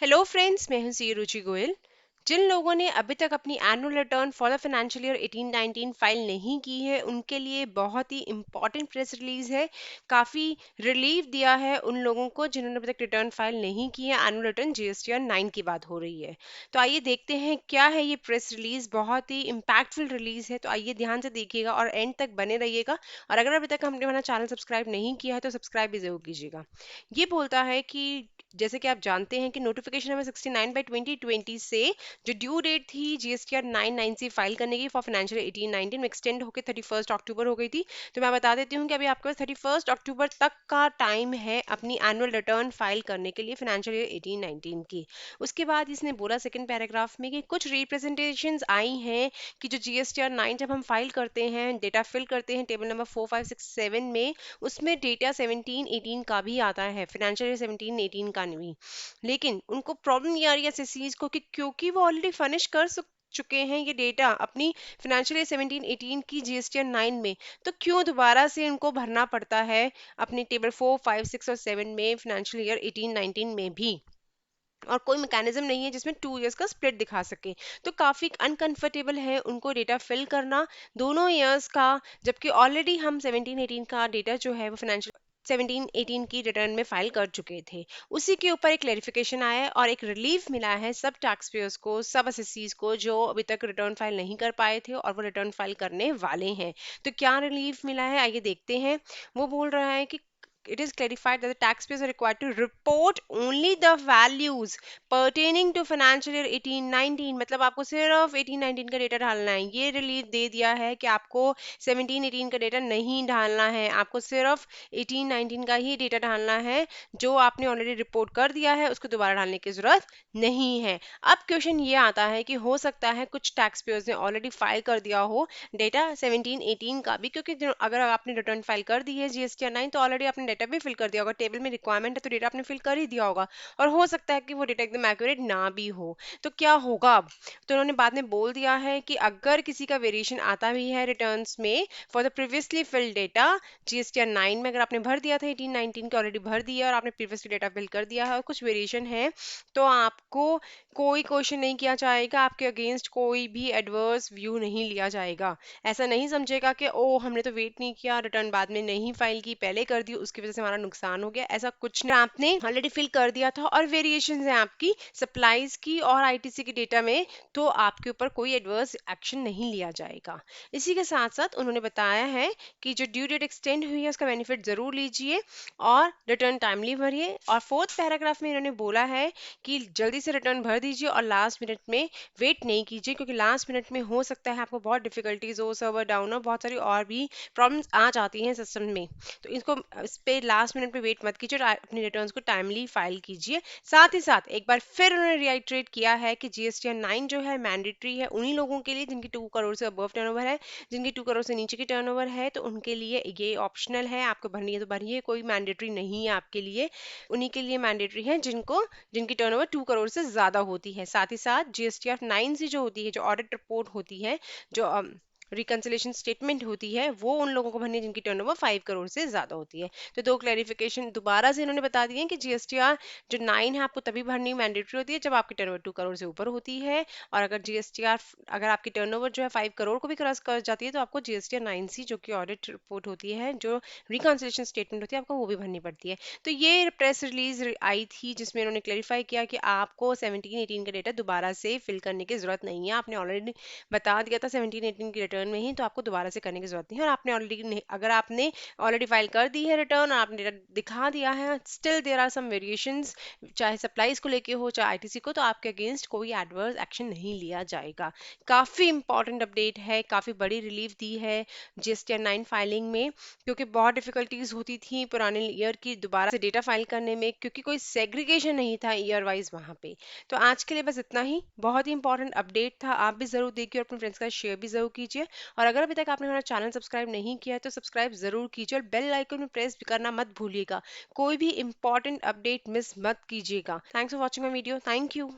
Hello friends, मैं हूं सी रुचि गोयल। जिन लोगों ने अभी तक अपनी annual return for the financial year 18-19 file नहीं की है उनके लिए बहुत ही इंपॉर्टेंट प्रेस रिलीज है। काफ़ी रिलीफ दिया है उन लोगों को जिन्होंने अभी तक रिटर्न फाइल नहीं की है। एनुअल रिटर्न जीएसटीआर 9 की बात हो रही है। तो आइए देखते हैं क्या है ये प्रेस रिलीज। बहुत ही इम्पैक्टफुल रिलीज है, तो आइए ध्यान से देखिएगा और एंड तक बने रहिएगा। और अगर अभी तक हमने हमारा चैनल सब्सक्राइब नहीं किया है तो सब्सक्राइब भी जरूर कीजिएगा। ये बोलता है कि जैसे कि आप जानते हैं कि नोटिफिकेशन नंबर 69/2020 से जो ड्यू डेट थी जीएसटीआर 9 फाइल करने की फॉर फाइनेंशियल 18-19 में एक्सटेंड होकर 31 अक्टूबर हो गई थी। तो मैं बता देती हूँ कि अभी आपके पास 31 अक्टूबर तक का टाइम है अपनी एनुअल रिटर्न फाइल करने के लिए फाइनेंशियल ईयर 18-19 की। उसके बाद इसने बोला सेकंड पैराग्राफ में कि कुछ रिप्रेजेंटेशंस आई हैं कि जो जीएसटीआर 9 जब हम फाइल करते हैं, डेटा फिल करते हैं टेबल नंबर 4, 5, 6, 7 में, उसमें डेटा 17-18 का भी आता है, फाइनेंशियल ईयर 17-18 का नहीं। लेकिन उनको प्रॉब्लम ये आ रही है एसएससीज को कि क्योंकि वो ऑलरेडी फर्निश कर चुके हैं ये डेटा अपनी फाइनेंशियल ईयर 17-18 की जीएसटीआर 9 में, तो क्यों दोबारा से इनको भरना पड़ता है अपनी टेबल 4, 5, 6 और 7 में फाइनेंशियल ईयर 18-19 में भी। और कोई मैकेनिज्म नहीं है जिसमें 2 इयर्स का स्प्लिट दिखा सके। तो काफ़ी अनकंफर्टेबल है उनको डेटा फिल करना दोनों ईयर्स का, जबकि ऑलरेडी हम 17-18 का डेटा जो है वो फाइनेंशियल 17-18 की रिटर्न में फाइल कर चुके थे। उसी के ऊपर एक क्लेरिफिकेशन आया है और एक रिलीफ मिला है सब टैक्स पेयर्स को, सब एसएससीज को जो अभी तक रिटर्न फाइल नहीं कर पाए थे और वो रिटर्न फाइल करने वाले हैं। तो क्या रिलीफ मिला है आइए देखते हैं। वो बोल रहा है कि it is clarified that the taxpayers are required to report only the values pertaining to financial year 18-19। मतलब आपको सिर्फ 18-19 का डेटा डालना है। ये रिलीफ दे दिया है कि आपको 17-18 का डेटा नहीं डालना है, आपको सिर्फ 18-19 का ही डेटा डालना है। जो आपने ऑलरेडी रिपोर्ट कर दिया है उसको दोबारा डालने की जरूरत नहीं है। अब क्वेश्चन ये आता है कि हो सकता है कुछ टैक्स पेयर्स ने ऑलरेडी फाइल कर दिया हो डेटा 17-18 का भी, क्योंकि अगर आपने रिटर्न फाइल कर दी है जीएसटीआर 9 तो ऑलरेडी आपने डेटा भी फिल कर दिया होगा। टेबल में रिक्वायरमेंट है तो डेटा आपने फिल कर ही दिया होगा। और हो सकता है कि वो डेटा एकदम एक्यूरेट ना भी हो। तो क्या होगा अब? तो उन्होंने बाद में बोल दिया है कि अगर किसी का वेरिएशन आता भी है रिटर्न्स में for the previously field data GSTR 9 में, अगर आपने भर दिया था 18-19 के ऑलरेडी भर दिया और आपने प्रीवियसली डेटा फिल कर दिया है और कुछ वेरिएशन है, तो आपको कोई क्वेश्चन नहीं किया जाएगा, आपके अगेंस्ट कोई भी एडवर्स व्यू नहीं लिया जाएगा। ऐसा नहीं समझेगा कि ओ हमने तो वेट नहीं किया, रिटर्न बाद में नहीं फाइल की, पहले कर दी, उसकी वजह से हमारा नुकसान हो गया। ऐसा कुछ नहीं, आपने ऑलरेडी फिल कर दिया था और वेरिएशन है आपकी सप्लाईज की और आईटीसी के डेटा में, तो आपके ऊपर कोई एडवर्स एक्शन नहीं लिया जाएगा। इसी के साथ साथ उन्होंने बताया है कि जो ड्यू डेट एक्सटेंड हुई है उसका बेनिफिट जरूर लीजिए और रिटर्न टाइमली भरिए। और फोर्थ पैराग्राफ में इन्होंने बोला है कि जल्दी से रिटर्न भर दीजिए और लास्ट मिनट में वेट नहीं कीजिए, क्योंकि लास्ट मिनट में हो सकता है आपको बहुत डिफिकल्टीज हो, सर्वर डाउन हो, बहुत सारी और भी प्रॉब्लम्स आ जाती हैं सिस्टम में। तो इसको इस पे लास्ट मिनट पे वेट मत कीजिए और अपनी रिटर्न्स को टाइमली फाइल कीजिए। साथ ही साथ एक बार फिर उन्होंने रिआइट्रेट किया है कि जीएसटीआर 9 जो है मैंडेटरी है उन्हीं लोगों के लिए जिनकी 2 करोड़ से अबव टर्नओवर है। जिनकी 2 करोड़ से नीचे की टर्नओवर है तो उनके लिए ये ऑप्शनल है, आपको भरनी है तो भरिए, कोई मैंडेटरी नहीं है आपके लिए। उन्हीं के लिए मैंडेटरी है जिनकी टर्नओवर 2 करोड़ से ज्यादा होती है। साथ ही साथ जीएसटीआर 9 से जो होती है, जो ऑडिट रिपोर्ट होती है, जो रिकंसिलेशन स्टेटमेंट होती है, वो उन लोगों को भरनी है जिनकी टर्नओवर 5 करोड़ से ज्यादा होती है। तो दो क्लैरिफिकेशन दोबारा से इन्होंने बता दिए कि जीएसटीआर जो 9 है आपको तभी भरनी मैंडेटरी होती है जब आपकी टर्नओवर 2 करोड़ से ऊपर होती है। और अगर जीएसटीआर अगर आपकी टर्नओवर जो है 5 करोड़ को भी क्रॉस कर जाती है तो आपको जीएसटीआर 9C जो कि ऑडिट रिपोर्ट होती है, जो रिकंसिलेशन स्टेटमेंट होती है, आपको वो भी भरनी पड़ती है। तो ये प्रेस रिलीज आई थी जिसमें उन्होंने क्लैरिफाई किया कि आपको 17-18 का डेटा दोबारा से फिल करने की जरूरत नहीं है। आपने ऑलरेडी बता दिया था 17-18 की रिटर्न में ही, तो आपको दोबारा से करने की जरूरत नहीं है। और आपने ऑलरेडी अगर आपने ऑलरेडी फाइल कर दी है रिटर्न और आपने डेटा दिखा दिया है, still there are some variations, चाहे सप्लाईज को लेके हो चाहे आईटीसी को, तो आपके अगेंस्ट कोई एडवर्स एक्शन नहीं लिया जाएगा। काफी इंपॉर्टेंट अपडेट है, काफी बड़ी रिलीफ दी है जीएसटीआर 9 फाइलिंग में, क्योंकि बहुत डिफिकल्टीज होती थी पुराने ईयर की दोबारा से डेटा फाइल करने में, क्योंकि कोई सेग्रीगेशन नहीं था ईयर वाइज वहां पे। तो आज के लिए बस इतना ही, बहुत ही इंपॉर्टेंट अपडेट था। आप भी जरूर देखिए और अपने फ्रेंड्स का शेयर भी जरूर कीजिए। और अगर अभी तक आपने हमारा चैनल सब्सक्राइब नहीं किया है तो सब्सक्राइब जरूर कीजिए और बेल आइकन में प्रेस करना मत भूलिएगा। कोई भी इंपॉर्टेंट अपडेट मिस मत कीजिएगा। Thanks for watching my video. Thank you.